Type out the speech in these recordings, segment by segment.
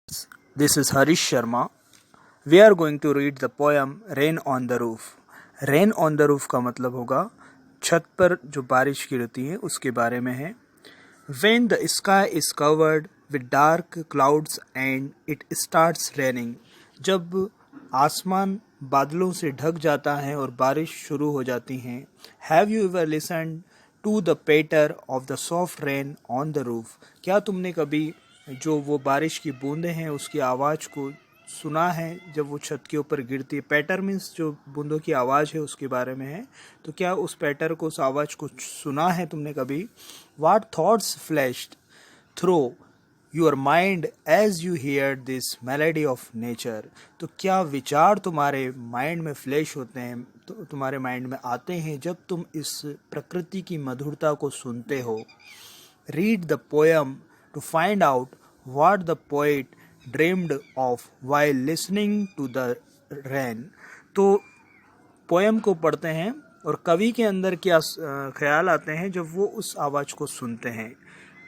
This is Harish Sharma. We are going to read the poem Rain on the Roof. Rain on the Roof का मतलब होगा छत पर जो बारिश गिरती है उसके बारे में है. When the sky is covered with dark clouds and it starts raining. जब आसमान बादलों से ढक जाता है और बारिश शुरू हो जाती है. Have you ever listened to the patter of the soft rain on the roof? क्या तुमने कभी जो वो बारिश की बूंदें हैं उसकी आवाज़ को सुना है जब वो छत के ऊपर गिरती है. पैटर मीन्स जो बूंदों की आवाज़ है उसके बारे में है. तो क्या उस पैटर को, उस आवाज़ को सुना है तुमने कभी? What thoughts flashed through your mind as you heard this melody of nature? तो क्या विचार तुम्हारे माइंड में फ्लैश होते हैं, तो तुम्हारे माइंड में आते हैं जब तुम इस प्रकृति की मधुरता को सुनते हो. Read the poem to find out what the poet dreamed of while listening to the rain. तो पोएम को पढ़ते हैं और कवि के अंदर क्या ख्याल आते हैं जब वो उस आवाज़ को सुनते हैं.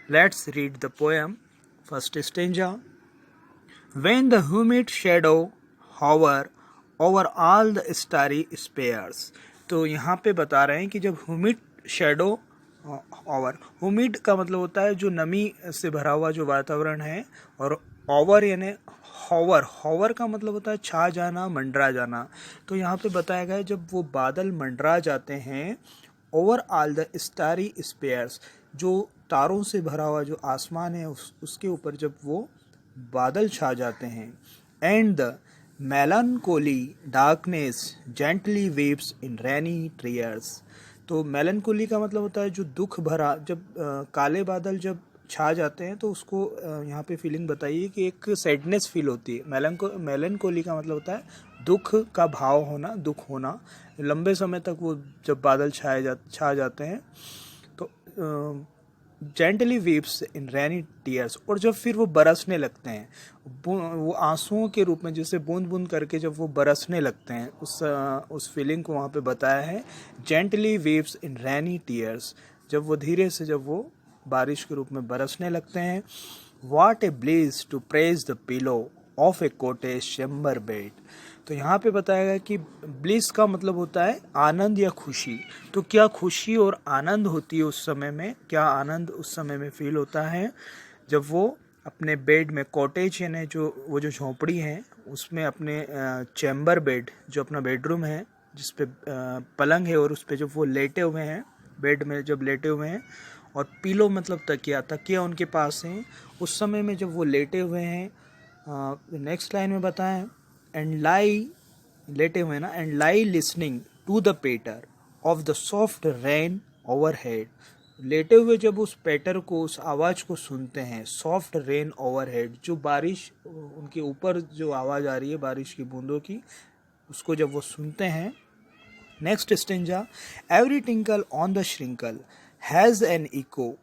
Let's read the poem. First stanza. When the humid shadow hover over all the starry spheres. तो यहाँ पे बता रहे हैं कि जब humid shadow ओवर, हुमिड का मतलब होता है जो नमी से भरा हुआ जो वातावरण है, और ओवर यानी हॉवर. हॉवर का मतलब होता है छा जाना, मंडरा जाना. तो यहाँ पे बताया गया है जब वो बादल मंडरा जाते हैं, over all the starry spheres, जो तारों से भरा हुआ जो आसमान है उसके ऊपर जब वो बादल छा जाते हैं. And the melancholy darkness gently waves in rainy tears. तो मेलनकोली का मतलब होता है जो दुख भरा, जब काले बादल जब छा जाते हैं तो उसको यहाँ पे फीलिंग बताइए कि एक सैडनेस फील होती है. मेलनकोली का मतलब होता है दुख का भाव होना, दुख होना. लंबे समय तक वो जब बादल छा जाते हैं तो जेंटली वीप्स इन रेनी टीयर्स, और जब फिर वो बरसने लगते हैं, वो आंसुओं के रूप में जैसे बूंद बूंद करके जब वो बरसने लगते हैं, उस फीलिंग को वहाँ पे बताया है. जेंटली वीप्स इन रेनी टीयर्स, जब वो धीरे से जब वो बारिश के रूप में बरसने लगते हैं. What a bliss to press the pillow of a cottage chamber bed. तो यहाँ पे बताया गया कि ब्लिस का मतलब होता है आनंद या खुशी. तो क्या खुशी और आनंद होती है उस समय में, क्या आनंद उस समय में फील होता है जब वो अपने बेड में, कॉटेज यानी जो वो जो झोंपड़ी है उसमें अपने चैम्बर बेड, जो अपना बेडरूम है जिस पे पलंग है और उस पे जब वो लेटे हुए हैं, बेड में जब लेटे हुए हैं, और पीलो मतलब तकिया, तकिया उनके पास है उस समय में जब वो लेटे हुए हैं. नेक्स्ट लाइन में बताएं एंड लाई, लेटे हुए ना, and lie listening to the patter of the soft rain overhead. लेटे हुए जब उस पेटर को, उस आवाज़ को सुनते हैं, सॉफ्ट रेन ओवरहेड, जो बारिश उनके ऊपर जो आवाज़ आ रही है बारिश की बूंदों की, उसको जब वो सुनते हैं. Next stanza. Every tinkle on the shingle has an echo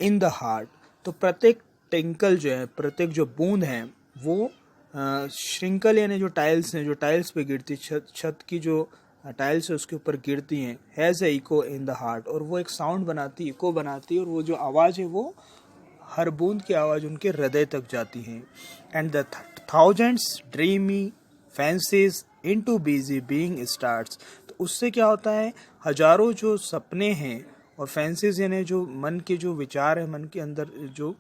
in the heart. तो प्रत्येक टिंकल जो है, प्रत्येक जो बूंद है वो श्रिंकल यानी जो टाइल्स हैं, जो टाइल्स पे गिरती, छत की जो टाइल्स है उसके ऊपर गिरती हैं, has a echo in the heart, और वो एक साउंड बनाती, इको बनाती है, और वो जो आवाज़ है वो हर बूंद की आवाज़ उनके हृदय तक जाती है. And the thousands dreamy fancies into busy being starts. तो उससे क्या होता है, हजारों जो सपने हैं और फैंसीज यानी जो मन के जो विचार है, मन के अंदर जो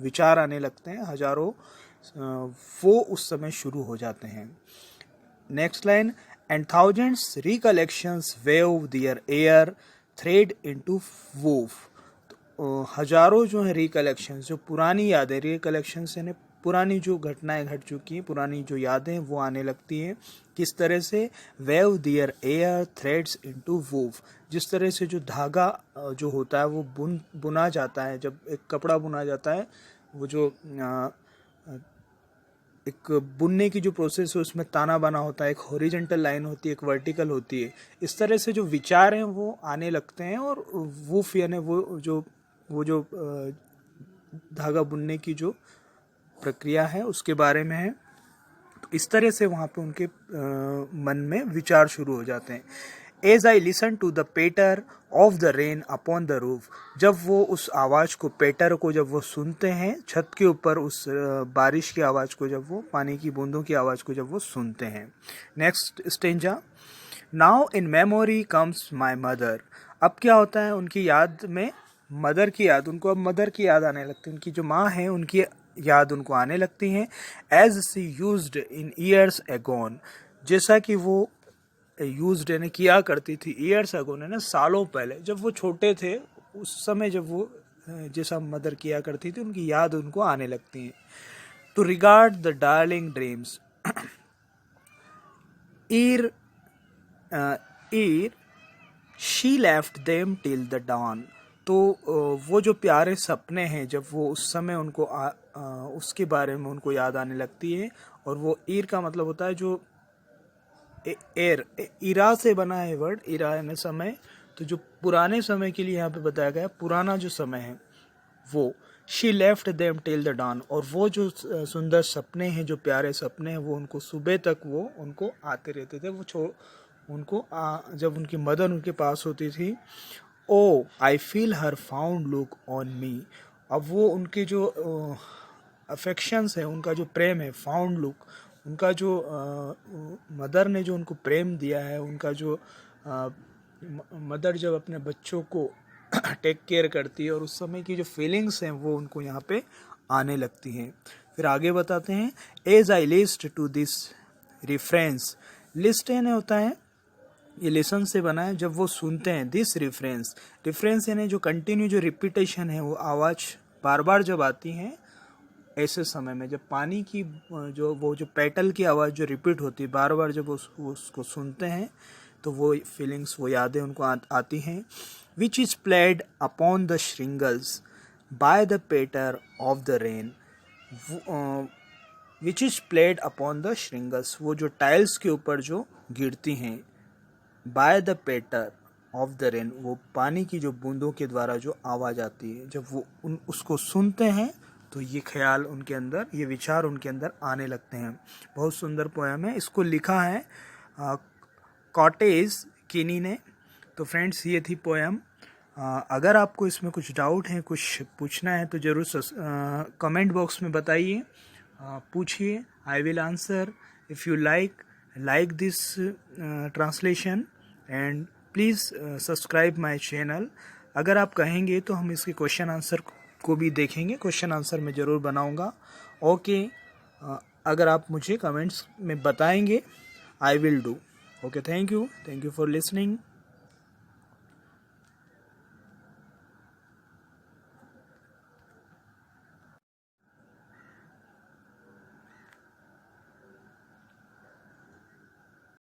विचार आने लगते हैं हजारों, वो उस समय शुरू हो जाते हैं. Next line. And thousands recollections weave their air thread into woof. हजारों जो है रिकलेक्शंस, जो पुरानी यादें, रिकलेक्शंस यानी पुरानी जो घटनाएं घट चुकी हैं, पुरानी जो यादें वो आने लगती हैं. किस तरह से? Weave their air threads into woof. जिस तरह से जो धागा जो होता है वो बुना जाता है, जब एक कपड़ा बुना जाता है, वो जो एक बुनने की जो प्रोसेस है उसमें ताना बना होता है, एक हॉरिजॉन्टल लाइन होती है, एक वर्टिकल होती है. इस तरह से जो विचार हैं वो आने लगते हैं, और वूफ यानी वो जो धागा बुनने की जो प्रक्रिया है उसके बारे में है. तो इस तरह से वहाँ पे उनके मन में विचार शुरू हो जाते हैं. As I listen to the patter of the rain upon the roof, जब वो उस आवाज़ को, पेटर को जब वो सुनते हैं छत के ऊपर, उस बारिश की आवाज़ को, जब वो पानी की बूंदों की आवाज़ को जब वो सुनते हैं। Next stanza, now in memory comes my mother, अब क्या होता है उनकी याद में, मदर की याद, उनको अब मदर की याद आने लगती है, उनकी जो माँ है उनकी याद उनको आने लगती हैं। As she used in years agone, जैसा कि वो यूज्ड यानी किया करती थी, ईयर्स एगोन है ना सालों पहले, जब वो छोटे थे उस समय जब वो जैसा मदर किया करती थी उनकी याद उनको आने लगती है। To regard the darling dreams, ere she left them till the dawn, तो वो जो प्यारे सपने हैं जब वो उस समय उनको उसके बारे में उनको याद आने लगती है। और वो ईर का मतलब होता है जो एर, इरा से बना है वर्ड, इरा यानी समय, तो जो पुराने समय के लिए यहाँ पे बताया गया, पुराना जो समय है वो। She left them till the dawn, और वो जो सुंदर सपने हैं, जो प्यारे सपने हैं, वो उनको सुबह तक वो उनको आते रहते थे। वो उनको जब उनकी मदर उनके पास होती थी, oh I feel her fond look on me, अब वो उनके जो अफेक्शंस है, उनका जो प्रेम है, फाउंड लुक, उनका जो मदर ने जो उनको प्रेम दिया है, उनका जो मदर जब अपने बच्चों को टेक केयर करती है, और उस समय की जो फीलिंग्स हैं वो उनको यहाँ पे आने लगती हैं। फिर आगे बताते हैं, as I list to this reference, list यानी होता है, ये लेसन से बना है, जब वो सुनते हैं दिस रिफ्रेंस, रिफ्रेंस यानी जो कंटिन्यू जो रिपीटेशन है, वो आवाज़ बार बार जब आती है ऐसे समय में, जब पानी की जो पेटल की आवाज़ जो रिपीट होती है बार बार, जब उसको सुनते हैं तो वो फीलिंग्स, वो यादें उनको आती हैं। Which is played upon the shingles by the patter of the rain, which is played upon the shingles, वो जो टाइल्स के ऊपर जो गिरती हैं, by the patter of the rain, वो पानी की जो बूंदों के द्वारा जो आवाज़ आती है, जब वो उसको सुनते हैं तो ये ख्याल उनके अंदर, ये विचार उनके अंदर आने लगते हैं। बहुत सुंदर पोएम है, इसको लिखा है कॉटेज किनी ने। तो फ्रेंड्स, ये थी पोएम। अगर आपको इसमें कुछ डाउट है, कुछ पूछना है, तो ज़रूर कमेंट बॉक्स में बताइए, पूछिए, I will answer. If you like this translation, and please subscribe my channel. अगर आप कहेंगे तो हम इसके क्वेश्चन आंसर को भी देखेंगे, क्वेश्चन आंसर मैं ज़रूर बनाऊंगा। ओके, अगर आप मुझे कमेंट्स में बताएंगे, I will do. Okay, thank you for listening.